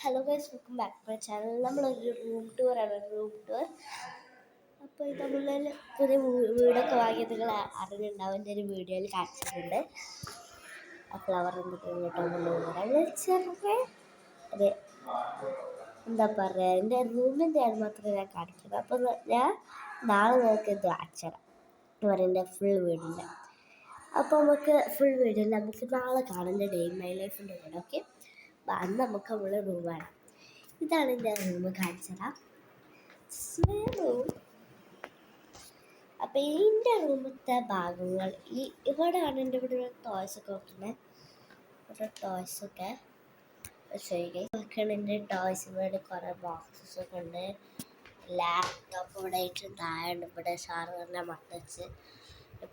Hello guys, welcome back to my channel. നമ്മളൊരു room ടൂറാണ്. അപ്പോൾ നമ്മളിൽ പുതിയ വീടൊക്കെ വാങ്ങിയത് നിങ്ങൾ അറിഞ്ഞിട്ടുണ്ടാവും. എൻ്റെ ഒരു വീഡിയോയിൽ കാണിച്ചിട്ടുണ്ട്. ആ ഫ്ലവർ ചെറിയ അതെ എന്താ പറയുക, എൻ്റെ റൂമിൻ്റെ ആണ് മാത്രമേ ഞാൻ കാണിക്കുന്നത്. അപ്പോൾ ഞാൻ നാളെ നിങ്ങൾക്ക് ഇത് കാണിച്ചുതരാം എന്ന് പറയുന്നത് ഫുൾ വീടിൻ്റെ. അപ്പോൾ നമുക്ക് ഫുൾ വീഡിയോ നമുക്ക് നാളെ കാണുന്ന ഡേ മൈ ലൈഫിൻ്റെ വീട്. ഓക്കെ, അന്ന് നമുക്ക് നമ്മളെ റൂമാണ്. ഇതാണ് എൻ്റെ റൂം, കാണിച്ചതാ. അപ്പം എൻ്റെ റൂമത്തെ ഭാഗങ്ങൾ ഇവിടെയാണ്. എൻ്റെ ഇവിടെ ടോയ്സൊക്കെ വെക്കുന്നത്. ഇവിടെ ടോയ്സൊക്കെ വെക്കണം. എൻ്റെ ടോയ്സ് ഇവിടെ കുറേ ബോക്സസൊക്കെ ഉണ്ട്. ലാപ്ടോപ്പ് ഇവിടെ ആയിട്ട് താഴെ ഇവിടെ സാറ് പറഞ്ഞാൽ മട്ടച്ച്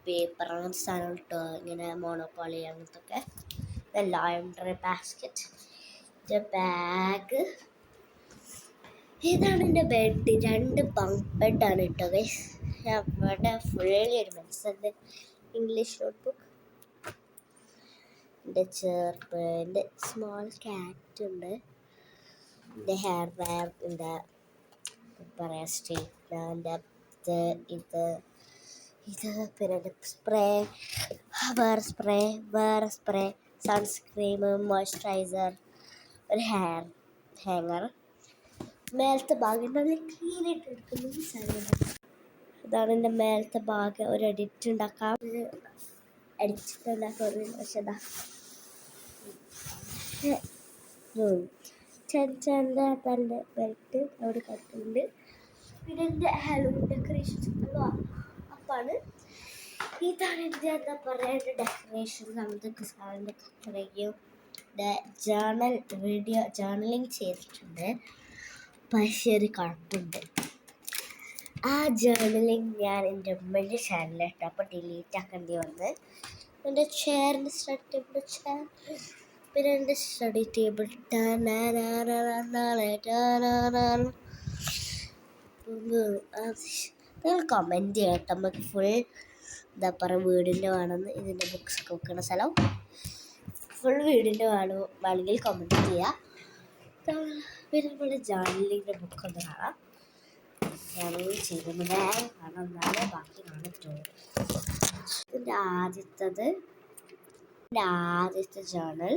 പേപ്പർ അങ്ങനത്തെ സാധനം ഇട്ടോ, ഇങ്ങനെ മോണോപോളി അങ്ങനത്തെ ഒക്കെ. Laundry basket, bag. ഇതാണ് എൻ്റെ ബെഡ്. 2 ബങ്ക് ബെഡാണ് കേട്ടോ ഗൈസ്. ഇവിടെ ഫുള്ളി ഒരു മനസ്സിൻ്റെ ഇംഗ്ലീഷ് നോട്ട്ബുക്ക്, എൻ്റെ ചെറുപ്പ്, എൻ്റെ സ്മോൾ ക്യാറ്റ് ഉണ്ട്, എൻ്റെ ഹെയർ ബാഗ്, എൻ്റെ പറയാ സ്ട്രീറ്റ്നർ, ഇത് പിന്നെ എൻ്റെ സ്പ്രേ, വേറെ സ്പ്രേ, സൺസ്ക്രീം, മോയ്സ്ചറൈസർ, ഒരു ഹാങ്ങർ. മേലത്തെ ഭാഗം നമ്മൾ ക്ലീൻ ആയിട്ട് എടുക്കുന്ന സാധനം. ഇതാണ് എൻ്റെ മേലത്തെ ഭാഗം. ഒരു എഡിറ്റ് ഉണ്ടാക്കാം, അടിച്ചിട്ടുണ്ടാക്കാം. പക്ഷെ തൻ്റെ ബെൽറ്റ് അവിടെ കട്ടുന്നുണ്ട്. പിന്നെ എൻ്റെ ഹലോവിൻ ഡെക്കറേഷൻസ് അപ്പാണ്. ഇതാണ് എൻ്റെ എന്താ പറയുക, എൻ്റെ ഡെക്കറേഷൻ. നമുക്ക് സാധനം കട്ടറയും ജേർണലിങ് ചെയ്തിട്ടുണ്ട്. പക്ഷേ ഒരു കുഴപ്പമുണ്ട്, ആ ജേർണലിങ് ഞാൻ എൻ്റെ ഉമ്മൻ്റെ ചാനലിലിട്ട് അപ്പോൾ ഡിലീറ്റ് ആക്കേണ്ടി വന്ന്. എൻ്റെ ചെയറിൻ്റെ സ്റ്റഡി ടേബിൾ പിന്നെ എൻ്റെ സ്റ്റഡി ടേബിൾ നിങ്ങൾ കമൻറ്റ് ചെയ്യട്ടോ. നമുക്ക് ഫുൾ എന്താ പറയുക വീടിൻ്റെ വേണമെന്ന്. ഇതിൻ്റെ ബുക്സൊക്കെ വെക്കുന്ന സ്ഥലം ഫുൾ വീടിൻ്റെ വേണമെങ്കിൽ കമൻറ്റ് ചെയ്യാം. പിന്നെ നമ്മുടെ ജേർണലിൻ്റെ ബുക്കൊന്ന് കാണാം. ജേർണലിങ് ചെയ്യുന്നത് കാണാം, എന്നാലേ ബാക്കി കാണിട്ടുള്ളൂ. ഇതിൻ്റെ ആദ്യത്തെ ജേർണൽ,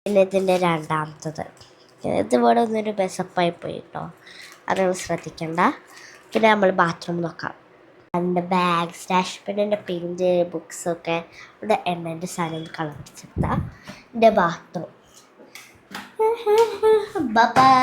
പിന്നെ ഇതിൻ്റെ രണ്ടാമത്തത്. ഇതിവിടെ ഒന്നൊരു ബെസപ്പായി പോയി കേട്ടോ, അത് ശ്രദ്ധിക്കണ്ട. പിന്നെ നമ്മൾ ബാത്റൂം നോക്കാം. എൻ്റെ ബാഗ് സ്റ്റാഷ്, പിന്നെ എൻ്റെ പെയിൻറ്റ് ബുക്സൊക്കെ ഇവിടെ എണ്ണൻ്റെ സാധനം കളർ വെച്ചെടുത്താൽ എൻ്റെ ബാത്റൂം. ബൈ.